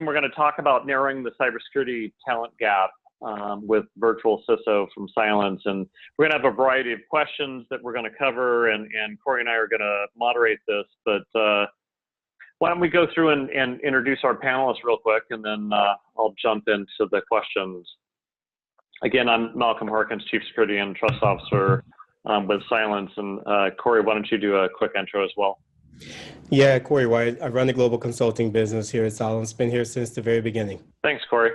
we're going to talk about narrowing the cybersecurity talent gap with virtual CISO from Cylance. And we're going to have a variety of questions that we're going to cover, and Corey and I are going to moderate this. But why don't we go through and introduce our panelists real quick, and then I'll jump into the questions. Again, I'm Malcolm Harkins, Chief Security and Trust Officer with Cylance. And Corey, why don't you do a quick intro as well? Yeah, Corey White. I run the global consulting business here at Cylance. Been here since the very beginning. Thanks, Corey.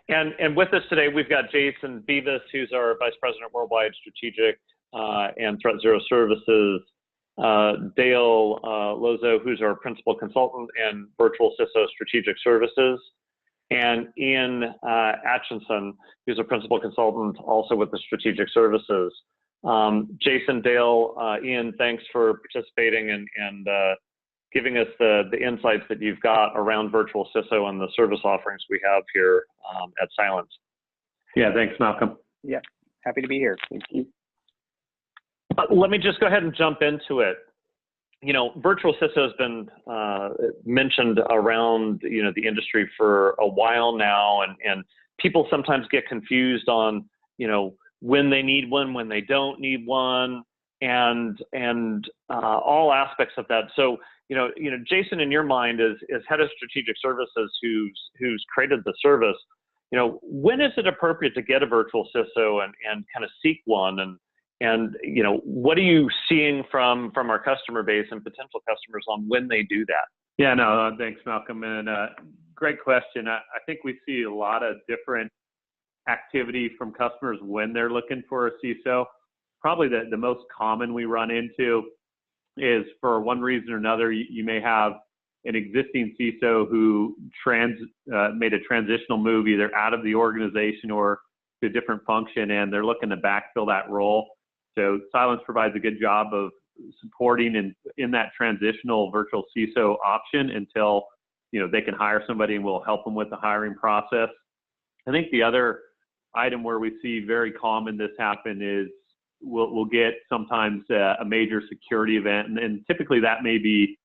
And with us today, we've got Jason Beavis, who's our Vice President Worldwide Strategic and Threat Zero Services, Dale Lozo, who's our Principal Consultant and Virtual CISO Strategic Services, and Ian Atchinson, who's a Principal Consultant also with the Strategic Services. Jason, Dale, Ian, thanks for participating and giving us the insights that you've got around virtual CISO and the service offerings we have here at Cylance. Yeah, thanks, Malcolm. Yeah, happy to be here. Thank you. Let me just go ahead and jump into it. You know, virtual CISO has been mentioned around, the industry for a while now, and people sometimes get confused on, when they need one, when they don't need one, and all aspects of that. So, Jason, in your mind, is head of strategic services who's created the service. When is it appropriate to get a virtual CISO and kind of seek one? And what are you seeing from our customer base and potential customers on when they do that? Yeah, no, thanks, Malcolm. And great question. I think we see a lot of different activity from customers when they're looking for a CISO. Probably the most common we run into is, for one reason or another, you may have an existing CISO who made a transitional move either out of the organization or to a different function, and they're looking to backfill that role. So Cylance provides a good job of supporting in that transitional virtual CISO option until they can hire somebody, and we'll help them with the hiring process. I think the other item where we see very common this happen is we'll get sometimes a major security event, and typically that may be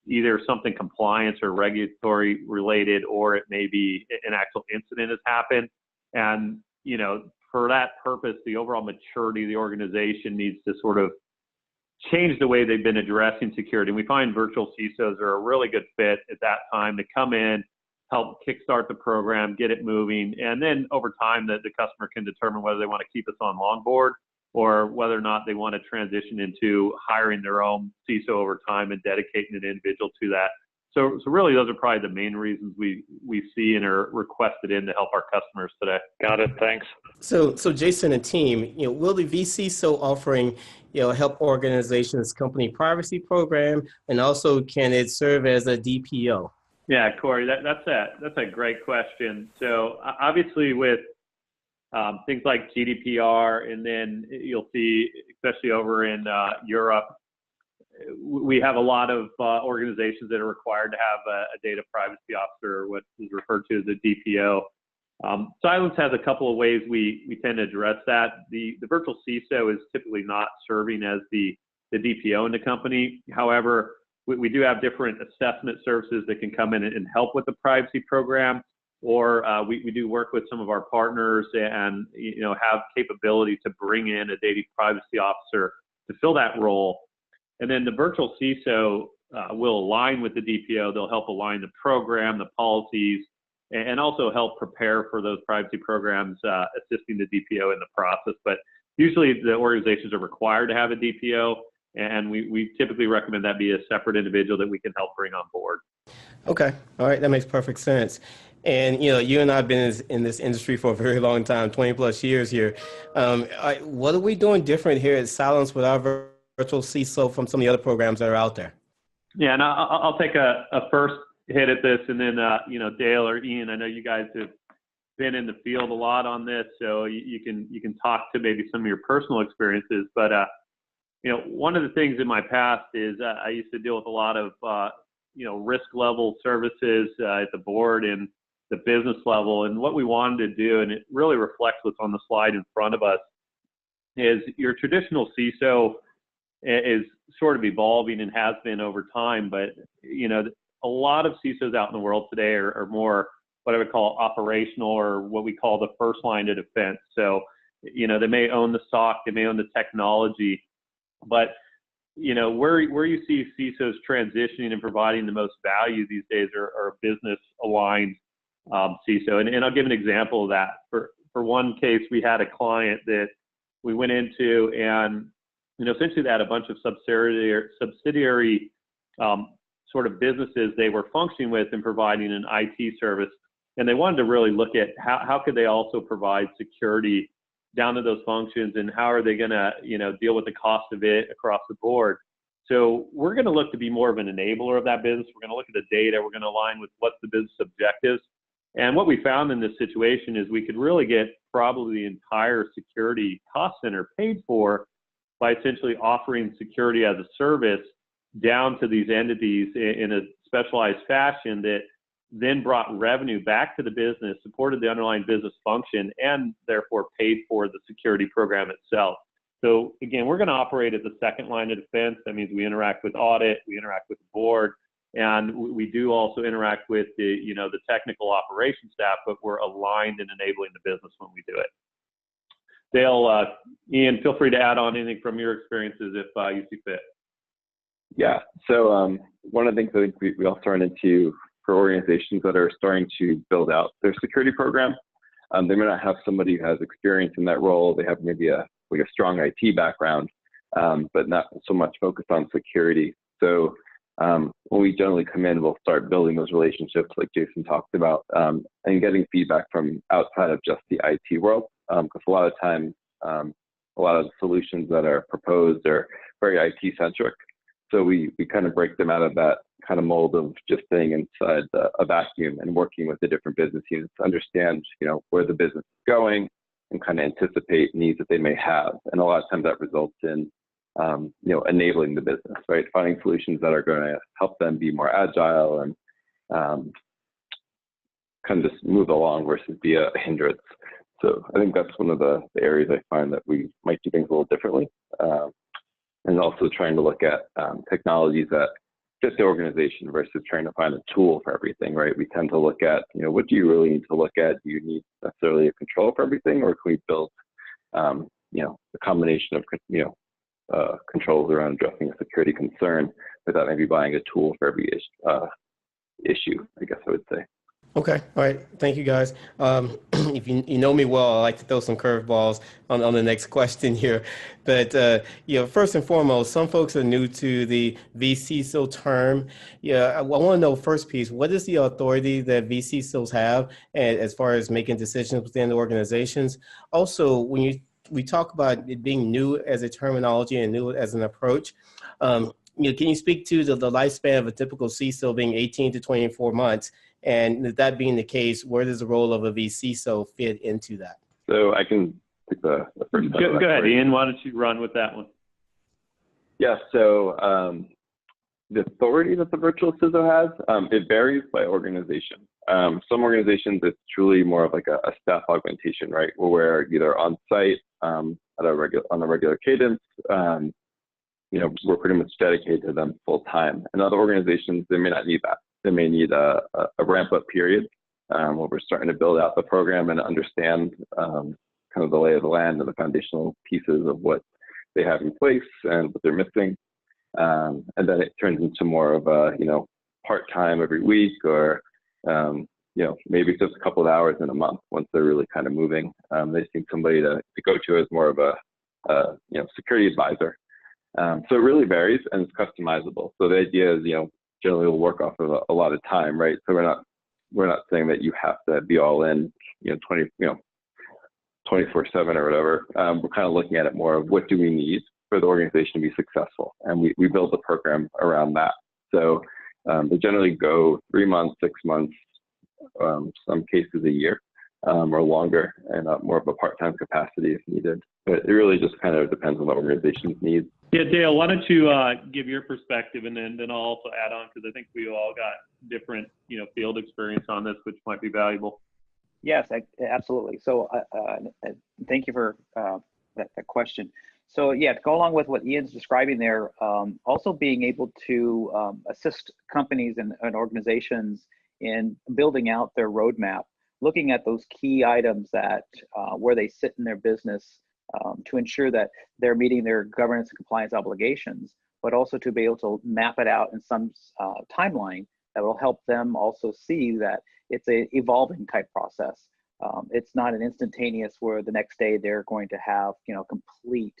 either something compliance or regulatory related, or it may be an actual incident has happened. And, for that purpose, the overall maturity of the organization needs to sort of change the way they've been addressing security. And we find virtual CISOs are a really good fit at that time to come in, help kickstart the program, get it moving, and then over time the customer can determine whether they want to keep us on long board or whether or not they want to transition into hiring their own CISO over time and dedicating an individual to that. So really, those are probably the main reasons we see and are requested in to help our customers today. Got it. Thanks. So Jason and team, will the vCISO offering, help organizations' company privacy program, and also can it serve as a DPO? Yeah, Corey, that's a great question. So obviously with things like GDPR, and then you'll see, especially over in Europe, we have a lot of organizations that are required to have a data privacy officer, what is referred to as a DPO. Cylance has a couple of ways we tend to address that. The virtual CISO is typically not serving as the DPO in the company. However, we do have different assessment services that can come in and help with the privacy program, or we do work with some of our partners and have capability to bring in a data privacy officer to fill that role. And then the virtual CISO will align with the DPO. They'll help align the program, the policies, and also help prepare for those privacy programs, assisting the DPO in the process. But usually the organizations are required to have a DPO, and we typically recommend that be a separate individual that we can help bring on board. Okay. All right. That makes perfect sense. And, you and I have been in this industry for a very long time, 20 plus years here. What are we doing different here at Cylance with our virtual CISO from some of the other programs that are out there? Yeah, and I'll take a first hit at this, and then, Dale or Ian, I know you guys have been in the field a lot on this, so you can talk to maybe some of your personal experiences. But, one of the things in my past is I used to deal with a lot of, risk level services at the board and the business level. And what we wanted to do, and it really reflects what's on the slide in front of us, is your traditional CISO is sort of evolving and has been over time. But, a lot of CISOs out in the world today are more what I would call operational, or what we call the first line of defense. So, they may own the SOC, they may own the technology, but where you see CISOs transitioning and providing the most value these days are business aligned CISO. And I'll give an example of that. For one case, we had a client that we went into, and essentially they had a bunch of subsidiary sort of businesses they were functioning with and providing an IT service. And they wanted to really look at how could they also provide security down to those functions, and how are they going to deal with the cost of it across the board. So we're going to look to be more of an enabler of that business. We're going to look at the data. We're going to align with what's the business objectives. And what we found in this situation is we could really get probably the entire security cost center paid for by essentially offering security as a service down to these entities in a specialized fashion that then brought revenue back to the business, supported the underlying business function, and therefore paid for the security program itself. So again, we're going to operate as a second line of defense. That means we interact with audit, we interact with the board, and we do also interact with the technical operations staff, but we're aligned in enabling the business when we do it. Dale, Ian, feel free to add on anything from your experiences if you see fit. Yeah, so one of the things I think we also run into for organizations that are starting to build out their security program, they may not have somebody who has experience in that role. They have maybe a strong IT background, but not so much focused on security. So when we generally come in, we'll start building those relationships like Jason talked about, and getting feedback from outside of just the IT world, because a lot of times, a lot of the solutions that are proposed are very IT centric. So we kind of break them out of that kind of mold of just staying inside a vacuum and working with the different business units to understand, where the business is going and kind of anticipate needs that they may have. And a lot of times that results in, enabling the business, right? Finding solutions that are going to help them be more agile and kind of just move along versus be a hindrance. So I think that's one of the areas I find that we might do things a little differently. And also trying to look at technologies that fit the organization versus trying to find a tool for everything, right? We tend to look at, what do you really need to look at? Do you need necessarily a control for everything, or can we build, a combination of, controls around addressing a security concern without maybe buying a tool for every issue, I guess I would say. Okay. All right. Thank you, guys. If you know me well, I like to throw some curveballs on the next question here. But, first and foremost, some folks are new to the vCISO term. I want to know, first piece, what is the authority that vCISOs have as far as making decisions within the organizations? Also, when we talk about it being new as a terminology and new as an approach, can you speak to the lifespan of a typical CISO being 18 to 24 months? And that being the case, where does the role of a vCISO fit into that? So I can take the first. Go ahead, Ian. Why don't you run with that one? Yeah. So the authority that the virtual CISO has, it varies by organization. Some organizations, it's truly more of like a staff augmentation, right? Where we're either on site on a regular cadence. We're pretty much dedicated to them full time. And other organizations, they may not need that. They may need a ramp-up period where we're starting to build out the program and understand kind of the lay of the land and the foundational pieces of what they have in place and what they're missing. And then it turns into more of a, part-time every week, or, maybe just a couple of hours in a month once they're really kind of moving. They just need somebody to go to as more of a security advisor. So it really varies and it's customizable. So the idea is, generally we'll work off of a lot of time, right? So we're not saying that you have to be all in, 24/7 or whatever. We're kind of looking at it more of what do we need for the organization to be successful, and we build the program around that. So they generally go 3 months, 6 months, some cases a year, or longer, and more of a part-time capacity if needed. But it really just kind of depends on the organization's needs. Yeah, Dale, why don't you give your perspective, and then I'll also add on, because I think we all got different, field experience on this, which might be valuable. Yes, absolutely. So thank you for that question. So yeah, to go along with what Ian's describing there, also being able to assist companies and organizations in building out their roadmap, looking at those key items that where they sit in their business to ensure that they're meeting their governance and compliance obligations, but also to be able to map it out in some timeline that will help them also see that it's a evolving type process. It's not an instantaneous where the next day they're going to have, you know, complete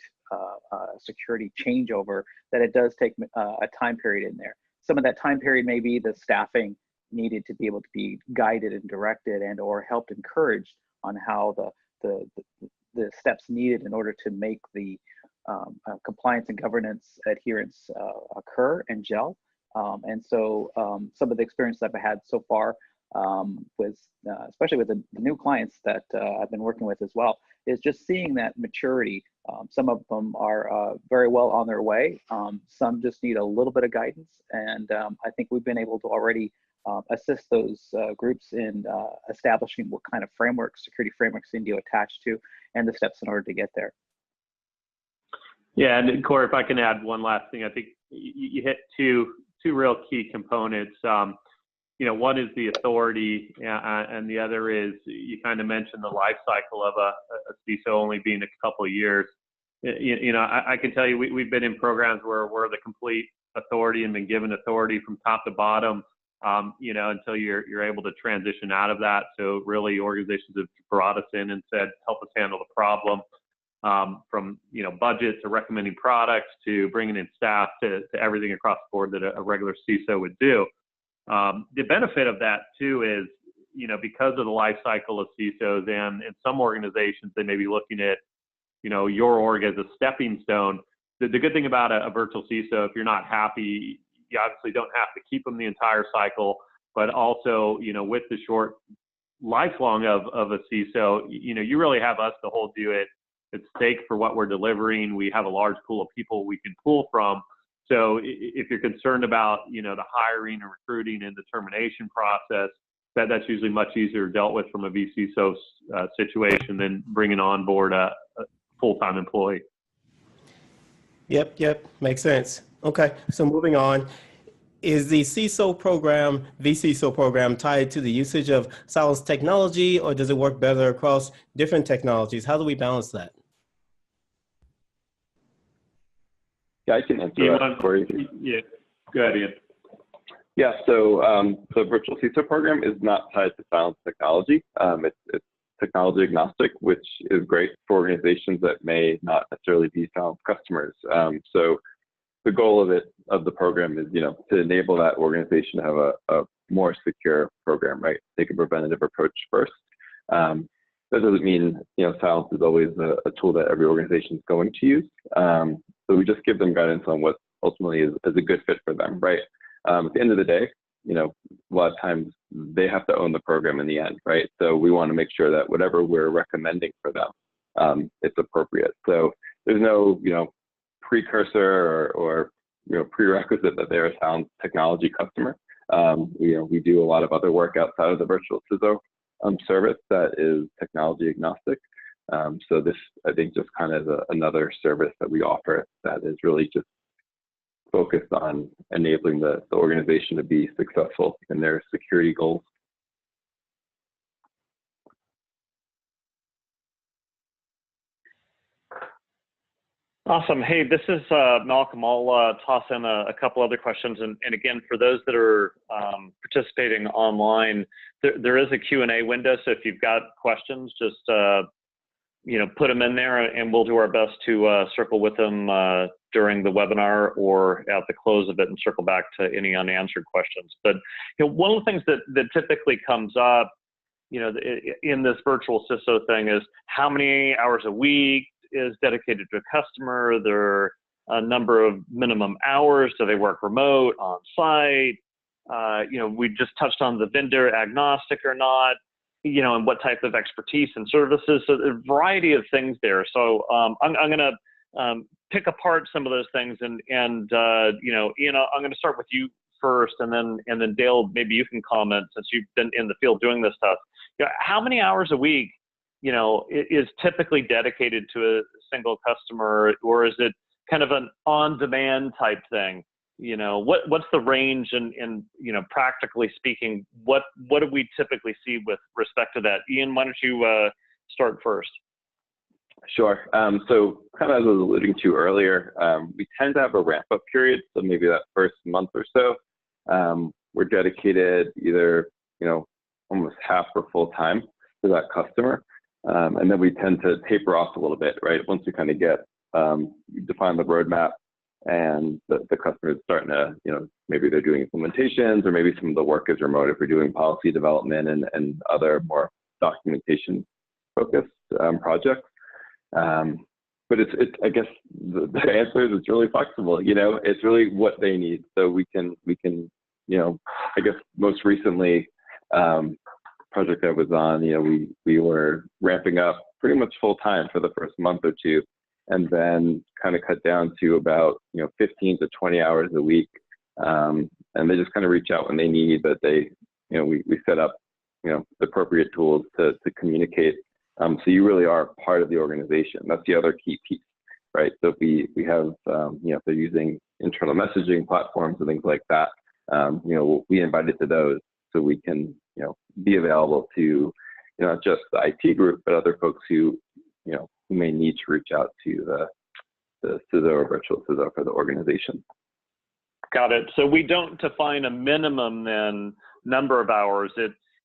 security changeover, that it does take a time period in there. Some of that time period may be the staffing needed to be able to be guided and directed and or helped encouraged on how the steps needed in order to make the compliance and governance adherence occur and gel. And so some of the experience I've had so far with, especially with the new clients that I've been working with as well, is just seeing that maturity. Some of them are very well on their way. Some just need a little bit of guidance. And I think we've been able to already assist those groups in establishing what kind of frameworks, security frameworks they need to attach to, and the steps in order to get there. Yeah, and Corey, if I can add one last thing, I think you hit two real key components. You know, one is the authority, and the other is, you kind of mentioned the life cycle of a CISO only being a couple of years. You know, I can tell you we've been in programs where we're the complete authority and been given authority from top to bottom, you know, until you're able to transition out of that. So really, organizations have brought us in and said, help us handle the problem, from, you know, budget to recommending products to bringing in staff to everything across the board that a regular CISO would do. The benefit of that too is, you know, because of the life cycle of CISOs, and in some organizations, they may be looking at, you know, your org as a stepping stone. The good thing about a virtual CISO, if you're not happy, you obviously don't have to keep them the entire cycle, but also, you know, with the short lifelong of a CISO, you know, you really have us to hold you at stake for what we're delivering. We have a large pool of people we can pull from. So if you're concerned about, you know, the hiring and recruiting and determination process, that's usually much easier dealt with from a vCISO situation than bringing on board a full-time employee. Yep, makes sense. Okay, so moving on. Is the CISO program, vCISO program, tied to the usage of Cylance technology, or does it work better across different technologies? How do we balance that? Yeah, I can answer that, Corey. Yeah, go ahead, Ian. Yeah, so the virtual CISO program is not tied to Cylance technology. It's technology agnostic, which is great for organizations that may not necessarily be Cylance customers. So the goal of the program is, you know, to enable that organization to have a more secure program, right? Take a preventative approach first. That doesn't mean, you know, Cylance is always a tool that every organization is going to use. So we just give them guidance on what ultimately is a good fit for them, right? At the end of the day, you know, a lot of times they have to own the program in the end, right? So we want to make sure that whatever we're recommending for them, it's appropriate. So there's no, you know, precursor or you know, prerequisite that they're a Cylance technology customer. You know, we do a lot of other work outside of the virtual CISO service that is technology agnostic. So this, I think, just kind of another service that we offer that is really just focused on enabling the organization to be successful in their security goals. Awesome. Hey, this is Malcolm. I'll toss in a couple other questions. And again, for those that are participating online, there is a Q&A window. So if you've got questions, just you know, put them in there, and we'll do our best to circle with them during the webinar or at the close of it, and circle back to any unanswered questions. But you know, one of the things that typically comes up, you know, in this virtual CISO thing is how many hours a week is dedicated to a customer, their number of minimum hours, do they work remote, on site? You know, we just touched on the vendor agnostic or not, you know, and what type of expertise and services. So a variety of things there. So I'm going to pick apart some of those things, and you know, Ian, I'm going to start with you first, and then Dale, maybe you can comment since you've been in the field doing this stuff. You know, how many hours a week is typically dedicated to a single customer, or is it kind of an on-demand type thing? What's the range, and practically speaking, what do we typically see with respect to that? Ian, why don't you start first? Sure. So kind of as I was alluding to earlier, we tend to have a ramp-up period. So maybe that first month or so, we're dedicated either, almost half or full time to that customer. And then we tend to taper off a little bit, right? Once we kind of get, define the roadmap, and the customer is starting to, maybe they're doing implementations, or maybe some of the work is remote if we're doing policy development and other more documentation focused projects. But it's I guess the answer is it's really flexible. It's really what they need. So we can I guess most recently, project I was on, we were ramping up pretty much full time for the first month or two, and then kind of cut down to about 15 to 20 hours a week. And they just kind of reach out when they need, but we set up the appropriate tools to communicate. So you really are part of the organization. That's the other key piece, right? So we have if they're using internal messaging platforms and things like that, we invited to those so we can be available to not just the IT group, but other folks who who may need to reach out to the CISO or virtual CISO for the organization. Got it. So we don't define a minimum then number of hours.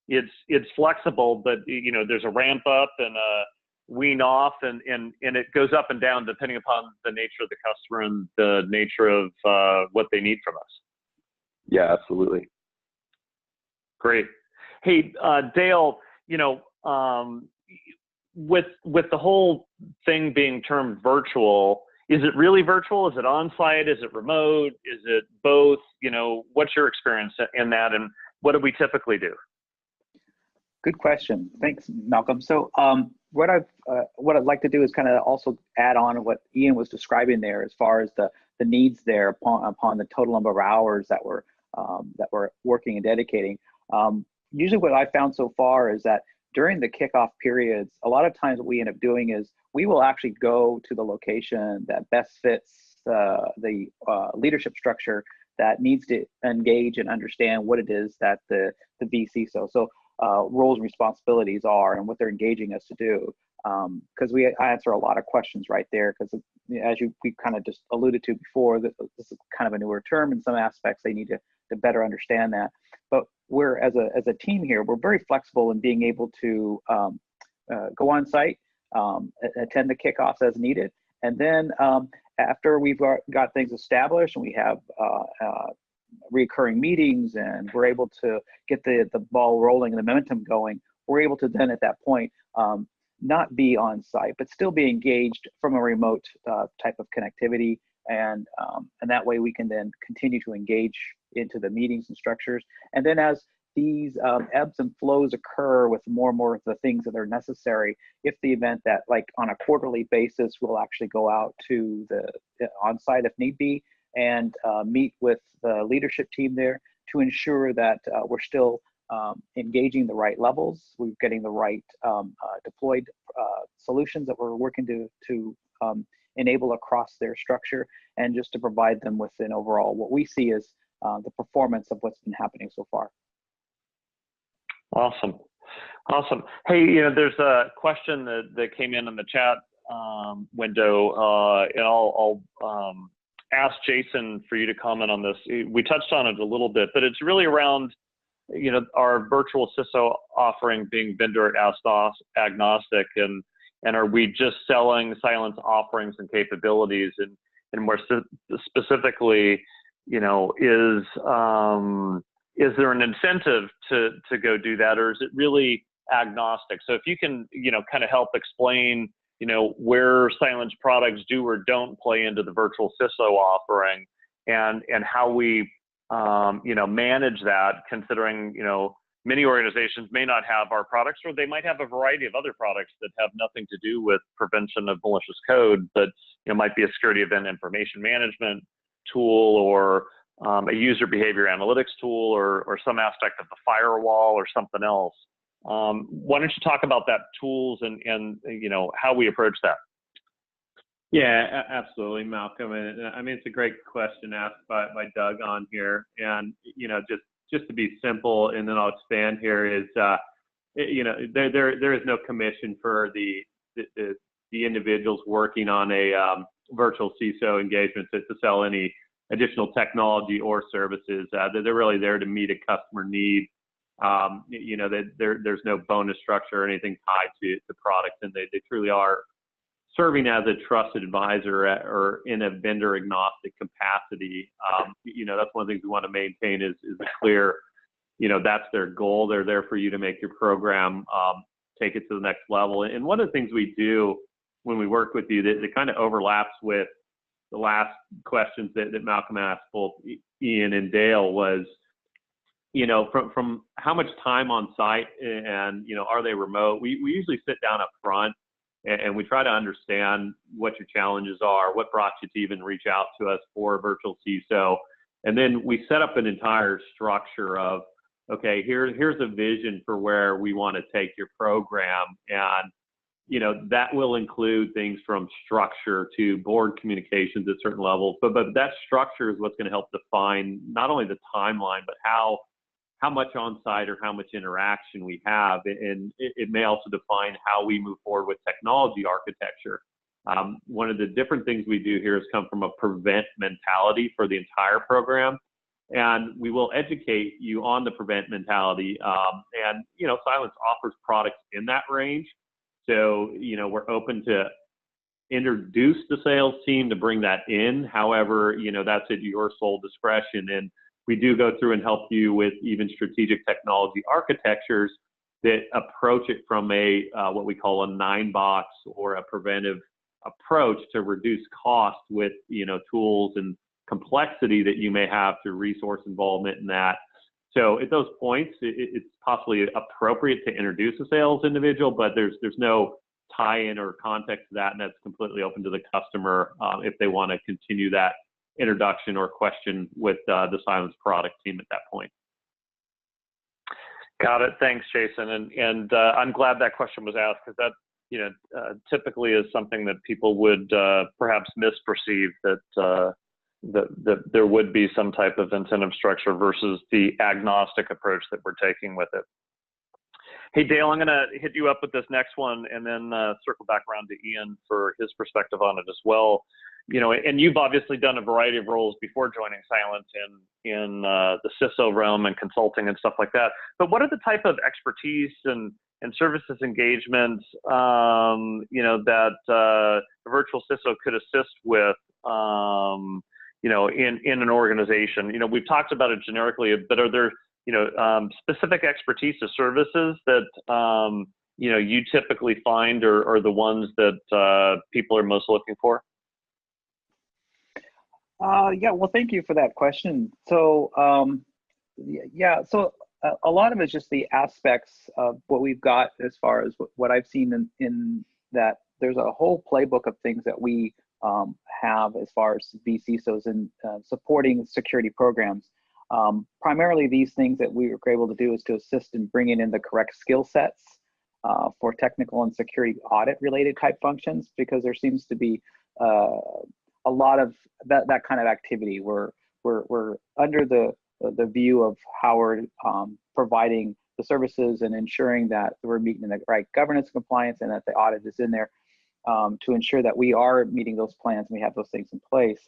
It's flexible, but there's a ramp up and a wean off, and it goes up and down depending upon the nature of the customer and the nature of what they need from us. Yeah, absolutely. Great. Hey, Dale, with the whole thing being termed virtual, is it really virtual? Is it on-site? Is it remote? Is it both? What's your experience in that, and what do we typically do? Good question. Thanks, Malcolm. So what I'd like to do is kind of also add on to what Ian was describing there, as far as the needs there upon the total number of hours that we're working and dedicating. Usually what I found so far is that during the kickoff periods, a lot of times what we end up doing is we will actually go to the location that best fits the leadership structure that needs to engage and understand what it is that the vCISO roles and responsibilities are, and what they're engaging us to do. Because I answer a lot of questions right there, because as we kind of just alluded to before, this is kind of a newer term in some aspects. They need to better understand that. But we're, as a team here, we're very flexible in being able to go on site, attend the kickoffs as needed, and then after we've got things established and we have recurring meetings and we're able to get the ball rolling and the momentum going, we're able to then at that point not be on site, but still be engaged from a remote type of connectivity, and that way we can then continue to engage into the meetings and structures. And then as these ebbs and flows occur with more and more of the things that are necessary, if the event that, like on a quarterly basis, we'll actually go out to the on-site if need be, and meet with the leadership team there to ensure that we're still engaging the right levels, we're getting the right deployed solutions that we're working to enable across their structure, and just to provide them with an overall what we see as the performance of what's been happening so far. Awesome. Hey, there's a question that came in the chat window, and I'll ask Jason for you to comment on this. We touched on it a little bit, but it's really around our virtual CISO offering being vendor agnostic, and are we just selling Cylance offerings and capabilities, and more specifically, is there an incentive to go do that, or is it really agnostic? So if you can, kind of help explain, where Cylance products do or don't play into the virtual CISO offering, and how we, manage that, considering, many organizations may not have our products, or they might have a variety of other products that have nothing to do with prevention of malicious code, but might be a security event information management tool, or a user behavior analytics tool, or some aspect of the firewall, or something else. Why don't you talk about that tools and you know, how we approach that? Yeah, absolutely, Malcolm. And I mean, it's a great question asked by Doug on here. And, you know, just to be simple, and then I'll expand here is, you know, there is no commission for the individuals working on a virtual CISO engagement to sell any additional technology or services. They're really there to meet a customer need. You know, there's no bonus structure or anything tied to the product, and they truly are serving as a trusted advisor or in a vendor agnostic capacity. You know, that's one of the things we want to maintain is a clear, you know, that's their goal. They're there for you to make your program, take it to the next level. And one of the things we do when we work with you that kind of overlaps with the last questions that Malcolm asked both Ian and Dale was, you know, from how much time on site and, you know, are they remote? We usually sit down up front and we try to understand what your challenges are, what brought you to even reach out to us for a virtual CISO. And then we set up an entire structure of, okay, here's a vision for where we want to take your program. And, you know, that will include things from structure to board communications at certain levels. But that structure is what's going to help define not only the timeline, but how much on-site or how much interaction we have. And it may also define how we move forward with technology architecture. One of the different things we do here has come from a prevent mentality for the entire program. And we will educate you on the prevent mentality. And, you know, Cylance offers products in that range. So, you know, we're open to introduce the sales team to bring that in. However, you know, that's at your sole discretion. And we do go through and help you with even strategic technology architectures that approach it from a what we call a 9-box or a preventive approach to reduce cost with, you know, tools and complexity that you may have through resource involvement in that. So at those points, it's possibly appropriate to introduce a sales individual, but there's no tie-in or context to that, and that's completely open to the customer if they want to continue that introduction or question with the Cylance product team at that point. Got it. Thanks, Jason. And I'm glad that question was asked, because that, you know, typically is something that people would perhaps misperceive, that there would be some type of incentive structure versus the agnostic approach that we're taking with it. Hey, Dale, I'm going to hit you up with this next one and then circle back around to Ian for his perspective on it as well. You know, and you've obviously done a variety of roles before joining Cylance in the CISO realm and consulting and stuff like that. But what are the type of expertise and services engagements, you know, that a virtual CISO could assist with, you know, in an organization? You know, we've talked about it generically, but are there, you know, specific expertise or services that, you know, you typically find are the ones that people are most looking for? Yeah, well, thank you for that question. So, yeah, so a lot of it's just the aspects of what we've got as far as what I've seen in that there's a whole playbook of things that we have as far as vCISOs and supporting security programs. Primarily, these things that we were able to do is to assist in bringing in the correct skill sets for technical and security audit related type functions, because there seems to be a lot of that kind of activity. We're under the view of how we're providing the services and ensuring that we're meeting the right governance compliance and that the audit is in there to ensure that we are meeting those plans and we have those things in place.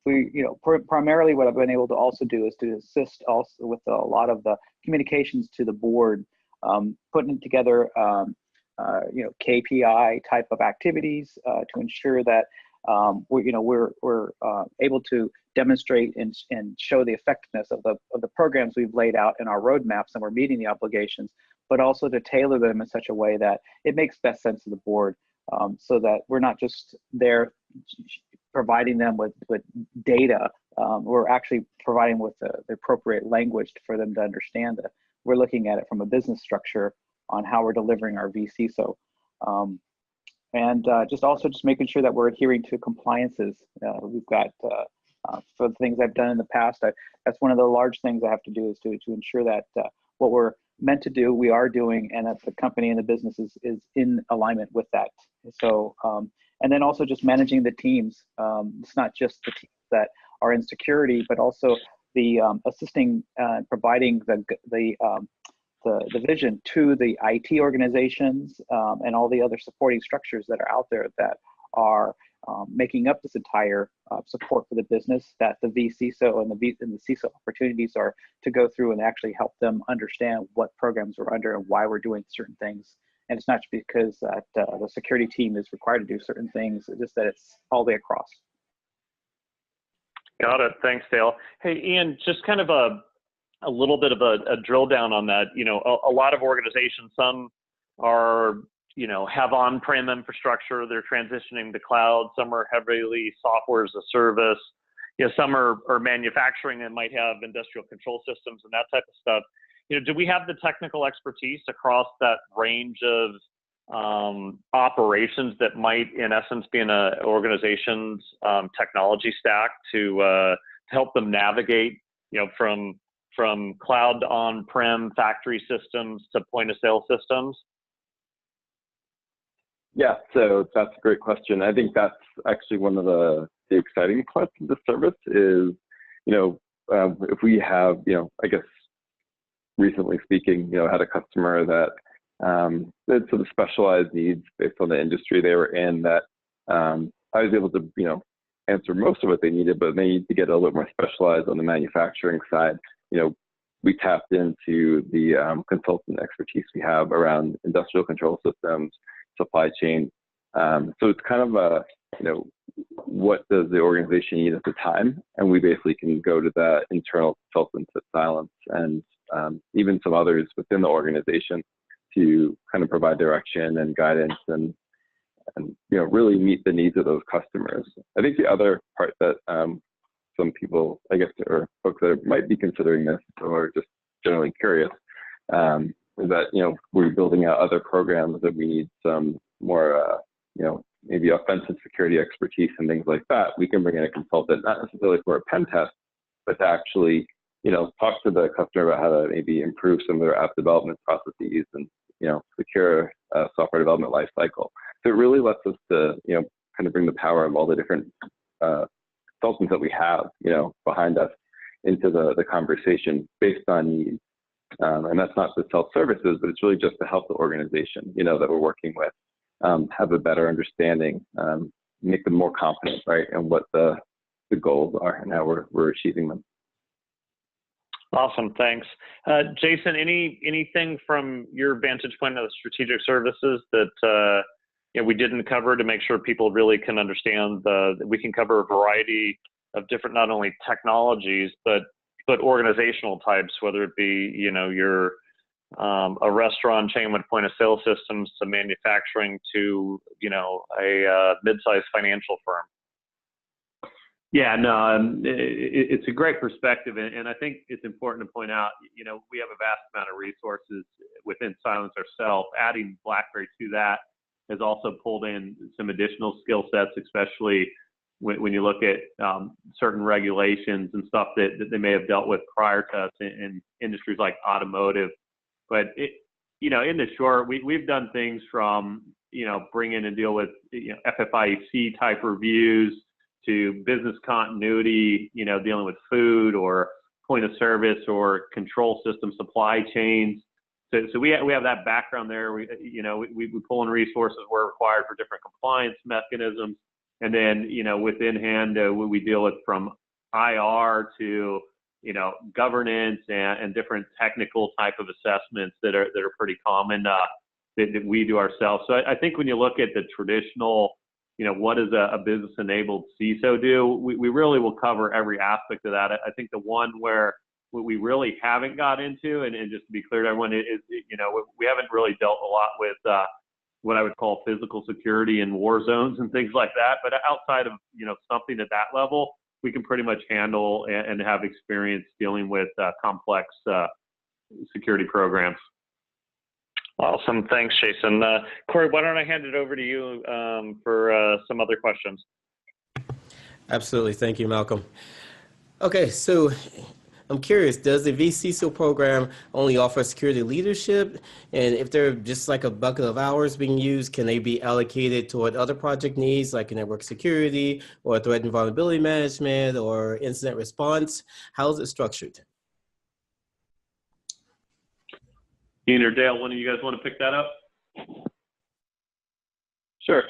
We, you know, primarily what I've been able to also do is to assist also with a lot of the communications to the board, putting together, you know, KPI type of activities to ensure that we're able to demonstrate and show the effectiveness of the programs we've laid out in our roadmaps, and we're meeting the obligations, but also to tailor them in such a way that it makes best sense to the board, so that we're not just there providing them with data. We're actually providing with the appropriate language for them to understand that we're looking at it from a business structure on how we're delivering our vCISO. And just making sure that we're adhering to compliances. We've got, for the things I've done in the past, that's one of the large things I have to do is to ensure that what we're meant to do, we are doing, and that the company and the business is in alignment with that. So, and then also just managing the teams. It's not just the teams that are in security, but also the assisting, providing the vision to the IT organizations and all the other supporting structures that are out there that are making up this entire support for the business, that the vCISO and the CISO opportunities are to go through and actually help them understand what programs we're under and why we're doing certain things. And it's not just because that the security team is required to do certain things, it's just that it's all the way across. Got it. Thanks, Dale. Hey, Ian, just kind of a little bit of a drill down on that. You know, a lot of organizations, some are, you know, have on-prem infrastructure, they're transitioning to cloud, some are heavily software as a service, you know, some are manufacturing and might have industrial control systems and that type of stuff. You know, do we have the technical expertise across that range of operations that might, in essence, be in an organization's technology stack to help them navigate, you know, from cloud to on-prem factory systems to point-of-sale systems? Yeah, so that's a great question. I think that's actually one of the exciting parts of the service is, you know, if we have, you know, I guess recently speaking, you know, had a customer that had sort of specialized needs based on the industry they were in that I was able to, you know, answer most of what they needed, but they need to get a little bit more specialized on the manufacturing side. You know, we tapped into the consultant expertise we have around industrial control systems, supply chain. So it's kind of a, you know, what does the organization need at the time? And we basically can go to the internal consultants at Cylance and even some others within the organization to kind of provide direction and guidance and you know, really meet the needs of those customers. I think the other part that some people, I guess, or folks that might be considering this or just generally curious, is that, you know, we're building out other programs that we need some more, you know, maybe offensive security expertise and things like that. We can bring in a consultant, not necessarily for a pen test, but to actually, you know, talk to the customer about how to maybe improve some of their app development processes and, you know, secure software development life cycle. So it really lets us to, you know, kind of bring the power of all the different consultants that we have, you know, behind us into the conversation based on needs. And that's not to sell services, but it's really just to help the organization, you know, that we're working with have a better understanding, make them more confident, right, and what the goals are and how we're achieving them. Awesome, thanks. Jason, anything from your vantage point of the strategic services that you know, we didn't cover to make sure people really can understand that we can cover a variety of different, not only technologies, but organizational types, whether it be, you know, your a restaurant chain with point of sale systems to manufacturing to, you know, a mid-sized financial firm. Yeah, no, it's a great perspective, and I think it's important to point out, you know, we have a vast amount of resources within Cylance ourselves. Adding BlackBerry to that has also pulled in some additional skill sets, especially when you look at certain regulations and stuff that they may have dealt with prior to us in industries like automotive. But you know, in the short, we've done things from, you know, bring in and deal with, you know, FFIEC type reviews to business continuity, you know, dealing with food or point of service or control system supply chains. So we have that background there. We pull in resources where required for different compliance mechanisms. And then, you know, within hand, we deal with from IR to, you know, governance and different technical type of assessments that are pretty common that we do ourselves. So I think when you look at the traditional, you know, what does a business-enabled CISO do? We really will cover every aspect of that. I think the one where we really haven't got into, and just to be clear to everyone, is, you know, we haven't really dealt a lot with what I would call physical security and war zones and things like that. But outside of, you know, something at that level, we can pretty much handle and have experience dealing with complex security programs. Awesome. Thanks, Jason. Corey, why don't I hand it over to you for some other questions? Absolutely. Thank you, Malcolm. Okay, so I'm curious, does the vCISO program only offer security leadership? And if they're just like a bucket of hours being used, can they be allocated toward other project needs like network security or threat and vulnerability management or incident response? How is it structured? Ian or Dale, one of you guys want to pick that up? Sure.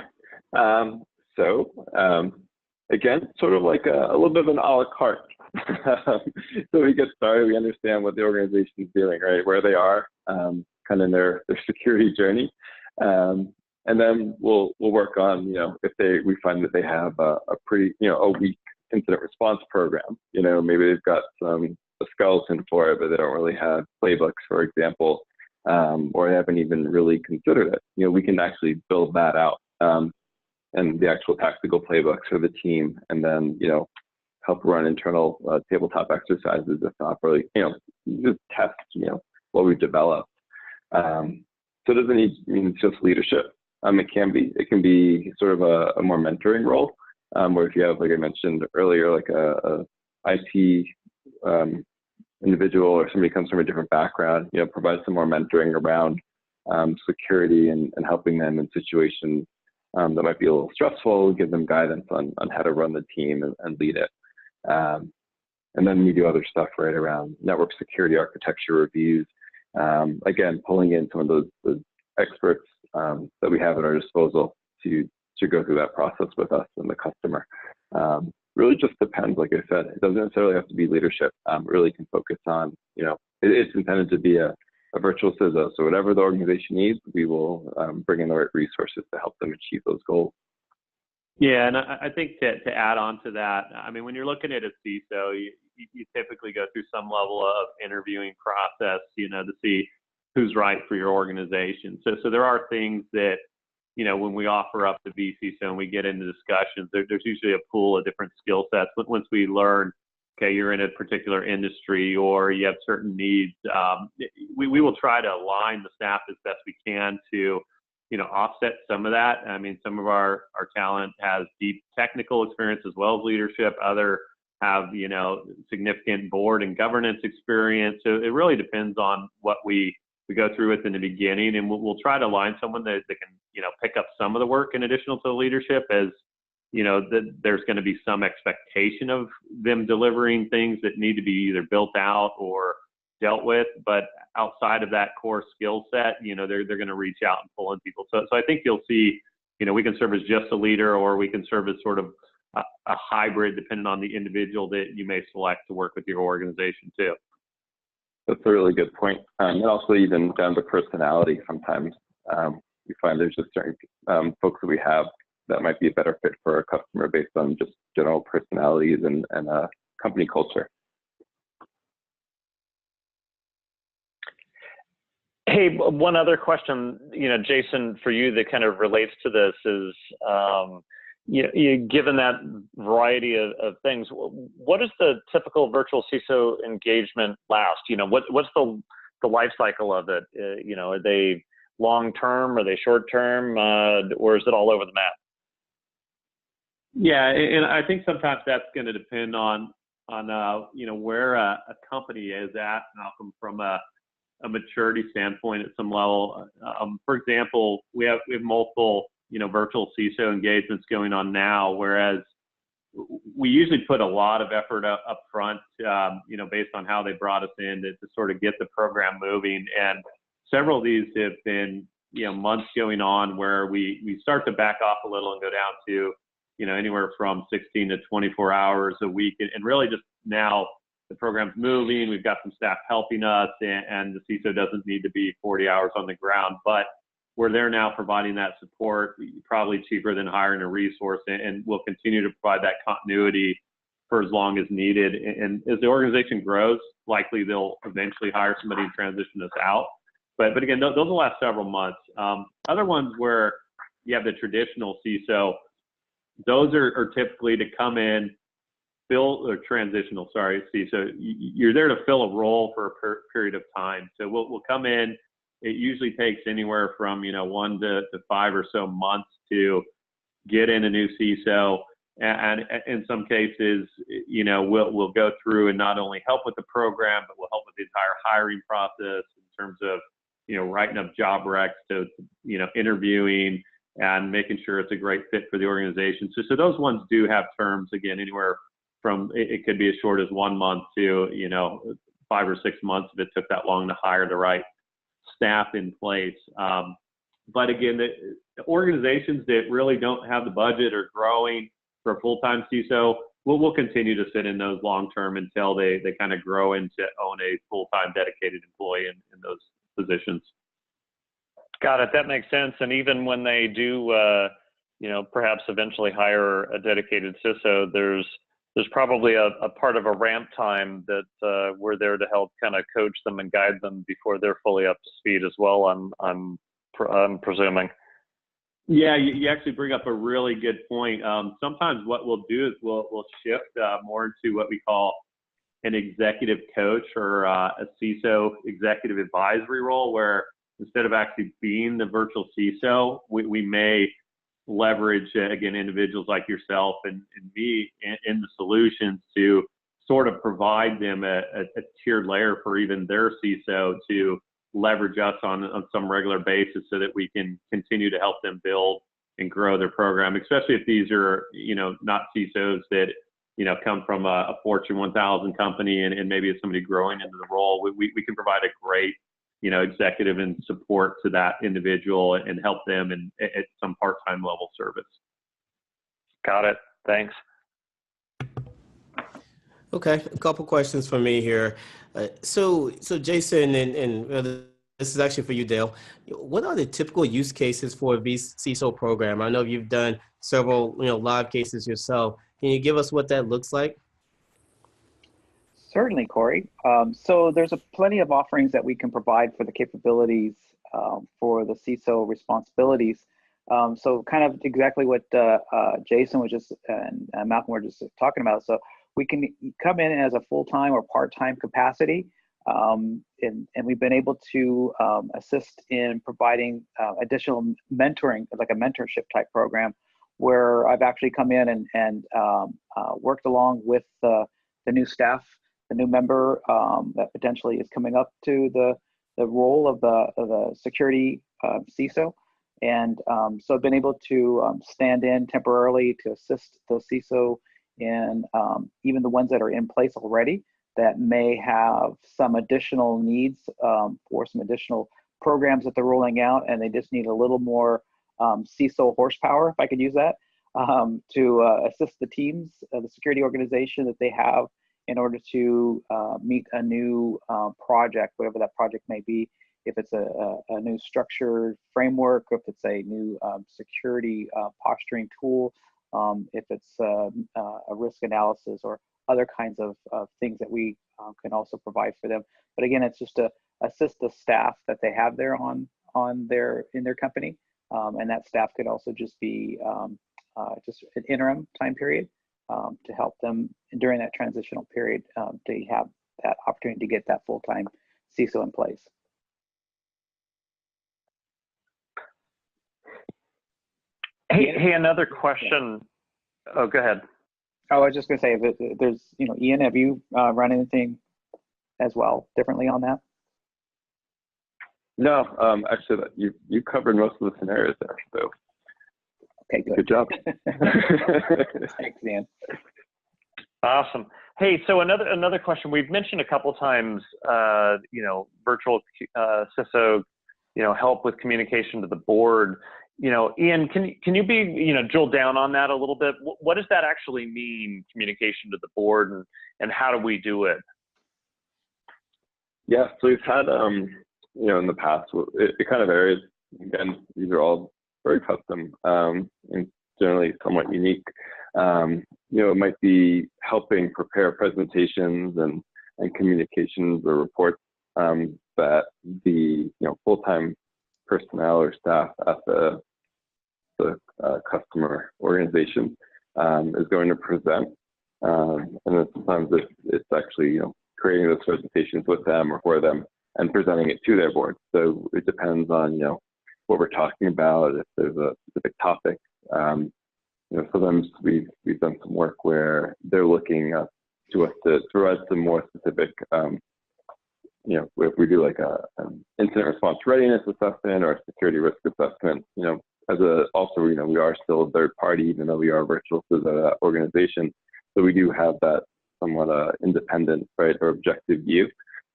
Again, sort of like a little bit of an a la carte. So we get started, we understand what the organization is doing, right, where they are, kind of in their security journey. And then we'll work on, if we find that they have a pretty, a weak incident response program, maybe they've got a skeleton for it, but they don't really have playbooks, for example, or they haven't even really considered it. We can actually build that out. And the actual tactical playbooks for the team, and then, help run internal tabletop exercises if not really, just test, what we've developed. So it doesn't mean just leadership. It can be sort of a more mentoring role, where if you have, like I mentioned earlier, like a IT individual or somebody comes from a different background, provide some more mentoring around security and helping them in situations that might be a little stressful, give them guidance on how to run the team and lead it. And then we do other stuff right around network security architecture reviews. Again, pulling in some of those experts that we have at our disposal to go through that process with us and the customer. Really just depends, like I said, it doesn't necessarily have to be leadership. Really can focus on, it's intended to be a virtual CISO. So whatever the organization needs, we will bring in the right resources to help them achieve those goals. Yeah, and I think to add on to that, when you're looking at a CISO, you typically go through some level of interviewing process, to see who's right for your organization. So there are things that, when we offer up the vCISO and we get into discussions, there's usually a pool of different skill sets. But once we learn, okay, you're in a particular industry or you have certain needs, we will try to align the staff as best we can to, offset some of that. Some of our talent has deep technical experience as well as leadership. Other have, significant board and governance experience. So it really depends on what we go through with in the beginning, and we'll try to align someone that can, pick up some of the work in additional to the leadership, as there's going to be some expectation of them delivering things that need to be either built out or dealt with. But outside of that core skill set, they're going to reach out and pull in people. So I think you'll see, we can serve as just a leader, or we can serve as sort of a hybrid, depending on the individual that you may select to work with your organization too. That's a really good point. And also even down to personality sometimes. We find there's just certain folks that we have that might be a better fit for our customer based on just general personalities and company culture. Hey, one other question, Jason, for you that kind of relates to this is, given that variety of things, what is the typical virtual CISO engagement last? What's the life cycle of it? Are they long-term? Are they short-term? Or is it all over the map? Yeah, and I think sometimes that's going to depend on where a company is at, Malcolm, from a maturity standpoint at some level. For example, we have multiple virtual CISO engagements going on now, whereas we usually put a lot of effort up front, based on how they brought us in to sort of get the program moving. And several of these have been months going on where we start to back off a little and go down to anywhere from 16 to 24 hours a week, and really just now the program's moving, we've got some staff helping us, and the CISO doesn't need to be 40 hours on the ground, but we're there now providing that support, probably cheaper than hiring a resource, and we'll continue to provide that continuity for as long as needed. And as the organization grows, likely they'll eventually hire somebody and transition us out. But again, those will last several months. Other ones where you have the traditional CISO, those are typically to come in, fill, or transitional, CISO. You're there to fill a role for a period of time. So we'll come in. It usually takes anywhere from 1 to 5 or so months to get in a new CISO, And in some cases, you know, we'll go through and not only help with the program, but we'll help with the entire hiring process in terms of, you know, writing up job recs to, you know, interviewing and making sure it's a great fit for the organization. So those ones do have terms, again, anywhere from, it could be as short as 1 month to, you know, 5 or 6 months if it took that long to hire the right staff in place. But again, the organizations that really don't have the budget or growing for a full-time CISO, we'll continue to sit in those long-term until they kind of grow into own a full-time dedicated employee in those positions. Got it. That makes sense. And even when they do, you know, perhaps eventually hire a dedicated CISO, there's probably a part of a ramp time that we're there to help kind of coach them and guide them before they're fully up to speed as well, I'm presuming. Yeah, you actually bring up a really good point. Sometimes what we'll do is we'll shift more into what we call an executive coach or a CISO executive advisory role, where instead of actually being the virtual CISO, we may leverage, again, individuals like yourself and me in the solutions to sort of provide them a tiered layer for even their CISO to leverage us on some regular basis so that we can continue to help them build and grow their program, especially if these are, you know, not CISOs that, you know, come from a Fortune 1000 company and maybe it's somebody growing into the role. We can provide a great, you know, executive and support to that individual and help them at some part-time level service. Got it. Thanks. Okay, a couple questions for me here. So Jason, and this is actually for you, Dale. What are the typical use cases for a vCISO program? I know you've done several, you know, live cases yourself. Can you give us what that looks like? Certainly, Corey. So there's plenty of offerings that we can provide for the capabilities for the CISO responsibilities. So kind of exactly what Jason was just and Malcolm were just talking about. So we can come in as a full-time or part-time capacity, and we've been able to assist in providing additional mentoring, like a mentorship type program, where I've actually come in and worked along with the new staff, the new member that potentially is coming up to the role of the security CISO. And so I've been able to stand in temporarily to assist the CISO in even the ones that are in place already that may have some additional needs for some additional programs that they're rolling out, and they just need a little more CISO horsepower, if I could use that, to assist the teams, the security organization that they have in order to meet a new project, whatever that project may be. If it's a new structured framework, if it's a new security posturing tool, if it's a risk analysis or other kinds of things that we can also provide for them. But again, it's just to assist the staff that they have there in their company, and that staff could also just be just an interim time period to help them during that transitional period to have that opportunity to get that full-time CISO in place. Hey, another question. Oh, go ahead. I was just going to say, if there's, you know, Ian, have you run anything as well differently on that? No, actually, you covered most of the scenarios there. So, okay, good job. Thanks, Ian. Awesome. Hey, so another question. We've mentioned a couple times, you know, virtual CISO, you know, help with communication to the board. You know, Ian, can you be, you know, drill down on that a little bit? What does that actually mean, communication to the board, and how do we do it? Yeah, so we've had, you know, in the past, it kind of varies. Again, these are all very custom and generally somewhat unique. You know, it might be helping prepare presentations and communications or reports that the, you know, full-time personnel or staff at the customer organization is going to present, and then sometimes it's actually, you know, creating those presentations with them or for them and presenting it to their board. So it depends on, you know, what we're talking about. If there's a specific topic, you sometimes we've done some work where they're looking to us to provide some more specific, if we do like an incident response readiness assessment or a security risk assessment, also, we are still a third party, even though we are a virtual CISO organization. So we do have that somewhat independent, right, or objective view.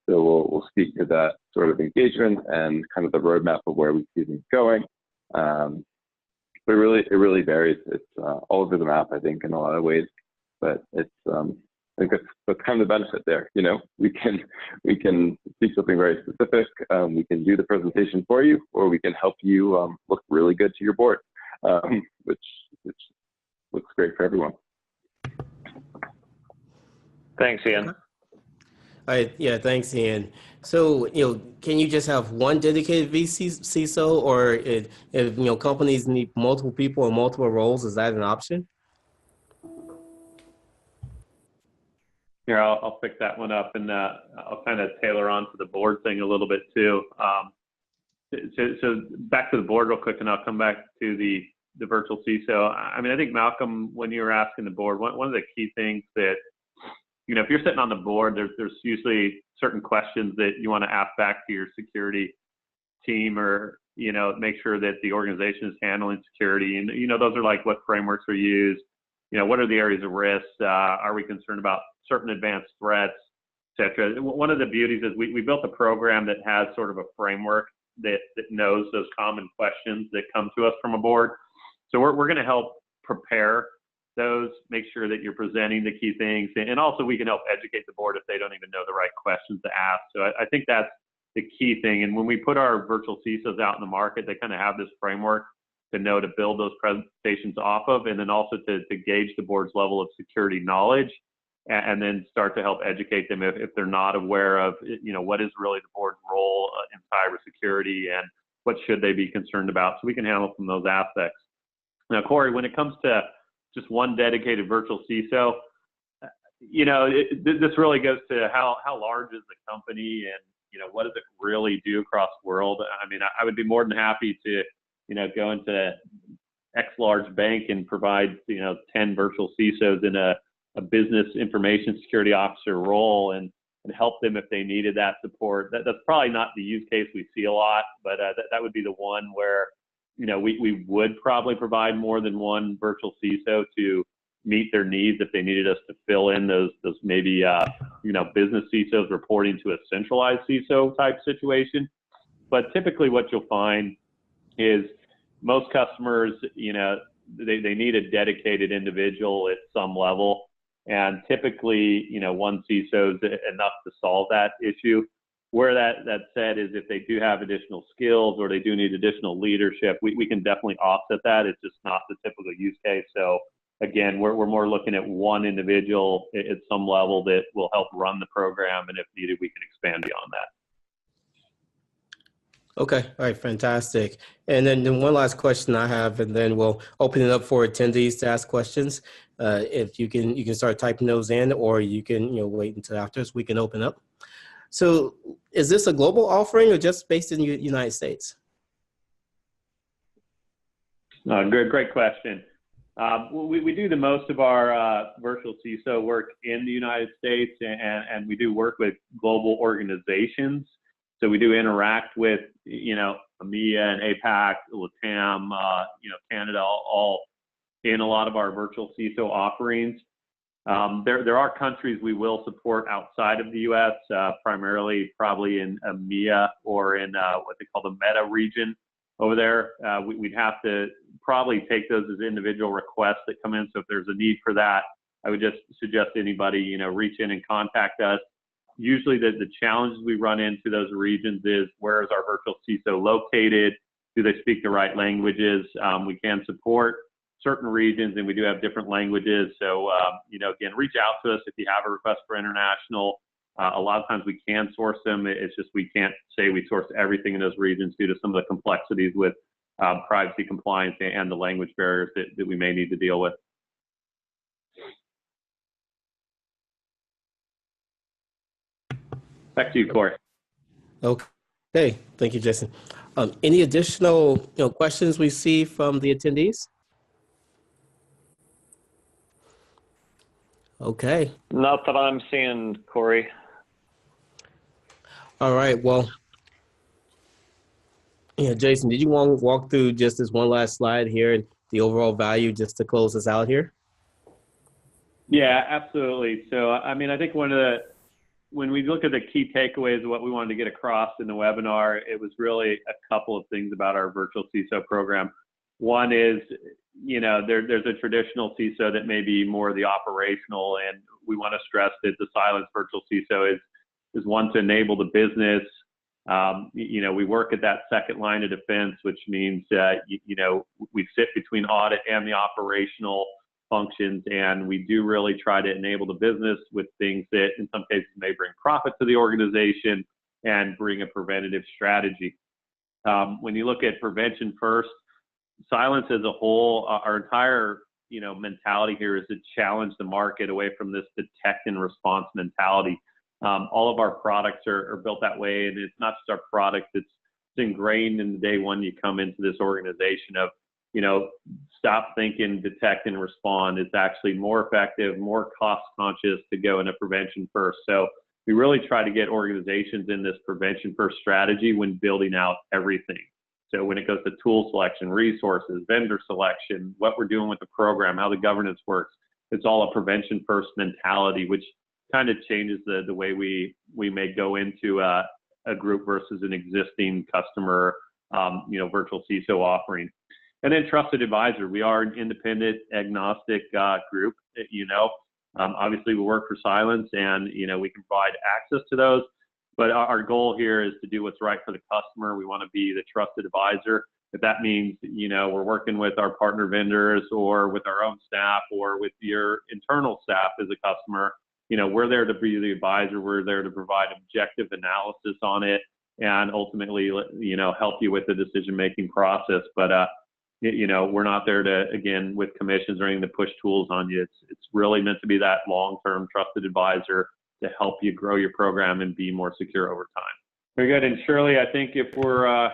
So we'll speak to that sort of engagement and kind of the roadmap of where we see things going. But it really varies. It's all over the map, I think, in a lot of ways. But it's I think that's kind of the benefit there. We can speak something very specific. We can do the presentation for you, or we can help you look really good to your board, which looks great for everyone. Thanks, Ian. All right, yeah, thanks, Ian. So, can you just have one dedicated vCISO, or if companies need multiple people in multiple roles, is that an option? Here, I'll pick that one up, and I'll kind of tailor on to the board thing a little bit too. So back to the board real quick, and I'll come back to the virtual CISO. I mean, I think Malcolm, when you were asking the board, one of the key things that, if you're sitting on the board, there's usually certain questions that you want to ask back to your security team, or make sure that the organization is handling security. And those are like, what frameworks are used, what are the areas of risk, are we concerned about certain advanced threats, etc. One of the beauties is we built a program that has sort of a framework that knows those common questions that come to us from a board. So we're going to help prepare those, make sure that you're presenting the key things, and also we can help educate the board if they don't even know the right questions to ask. So I think that's the key thing. And when we put our virtual CISOs out in the market, they kind of have this framework to know to build those presentations off of, and then also to gauge the board's level of security knowledge, and then start to help educate them if they're not aware of, what is really the board's role in cybersecurity and what should they be concerned about. So we can handle from those aspects. Now, Corey, when it comes to just one dedicated virtual CISO, this really goes to how large is the company, and what does it really do across the world. I mean, I would be more than happy to go into X large bank and provide 10 virtual CISOs in a business information security officer role and help them if they needed that support. That's probably not the use case we see a lot, but that would be the one where we would probably provide more than one virtual CISO to meet their needs if they needed us to fill in those maybe business CISOs reporting to a centralized CISO type situation. But typically what you'll find is most customers, they need a dedicated individual at some level, and typically one CISO is enough to solve that issue. Where that said is, if they do have additional skills or they do need additional leadership, we can definitely offset that. It's just not the typical use case. So again, we're more looking at one individual at some level that will help run the program, and if needed, we can expand beyond that. Okay, all right, fantastic. And then one last question I have, and then we'll open it up for attendees to ask questions. If you can start typing those in, or you can wait until after, so we can open up. So is this a global offering or just based in the United States? Great question. We do the most of our virtual CISO work in the United States, and we do work with global organizations. So we do interact with, EMEA and APAC, LATAM, Canada, all in a lot of our virtual CISO offerings. There are countries we will support outside of the U.S., primarily probably in EMEA or in what they call the META region over there. We'd have to probably take those as individual requests that come in. So if there's a need for that, I would just suggest anybody, reach in and contact us. Usually the challenges we run into those regions is, where is our virtual CISO located? Do they speak the right languages? We can support certain regions, and we do have different languages. So, again, reach out to us if you have a request for international. A lot of times we can source them. It's just we can't say we source everything in those regions due to some of the complexities with privacy compliance and the language barriers that we may need to deal with. Back to you, Corey. Okay, thank you, Jason. Any additional questions we see from the attendees? Okay. Not that I'm seeing, Corey. All right. Well, yeah, Jason, did you want to walk through just this one last slide here and the overall value just to close us out here? Yeah, absolutely. So, I mean, I think when we look at the key takeaways of what we wanted to get across in the webinar, it was really a couple of things about our virtual CISO program. One is, there's a traditional CISO that may be more the operational, and we want to stress that the Cylance virtual CISO is one to enable the business. We work at that second line of defense, which means that, we sit between audit and the operational functions, and we do really try to enable the business with things that in some cases may bring profit to the organization and bring a preventative strategy. When you look at prevention first, Cylance as a whole, our entire mentality here is to challenge the market away from this detect and response mentality. All of our products are built that way, and it's not just our product, it's ingrained in the day one you come into this organization of, stop thinking, detect and respond. It's actually more effective, more cost conscious to go into prevention first. So we really try to get organizations in this prevention first strategy when building out everything. So when it goes to tool selection, resources, vendor selection, what we're doing with the program, how the governance works, it's all a prevention first mentality, which kind of changes the way we may go into a group versus an existing customer, virtual CISO offering. And then trusted advisor. We are an independent, agnostic group. Obviously we work for Cylance, and we can provide access to those. But our goal here is to do what's right for the customer. We want to be the trusted advisor. If that means we're working with our partner vendors or with our own staff or with your internal staff as a customer, we're there to be the advisor. We're there to provide objective analysis on it and ultimately help you with the decision making process. But we're not there to, again, with commissions or anything to push tools on you. It's really meant to be that long-term trusted advisor to help you grow your program and be more secure over time. Very good. And Shirley, I think if we're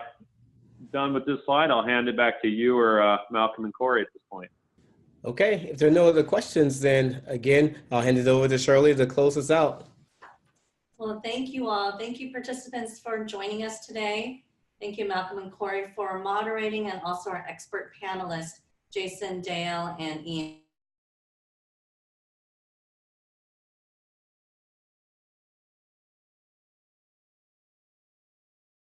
done with this slide, I'll hand it back to you or Malcolm and Corey at this point. Okay. If there are no other questions, then again, I'll hand it over to Shirley to close us out. Well, thank you all. Thank you, participants, for joining us today. Thank you, Malcolm and Corey, for moderating, and also our expert panelists, Jason, Dale, and Ian.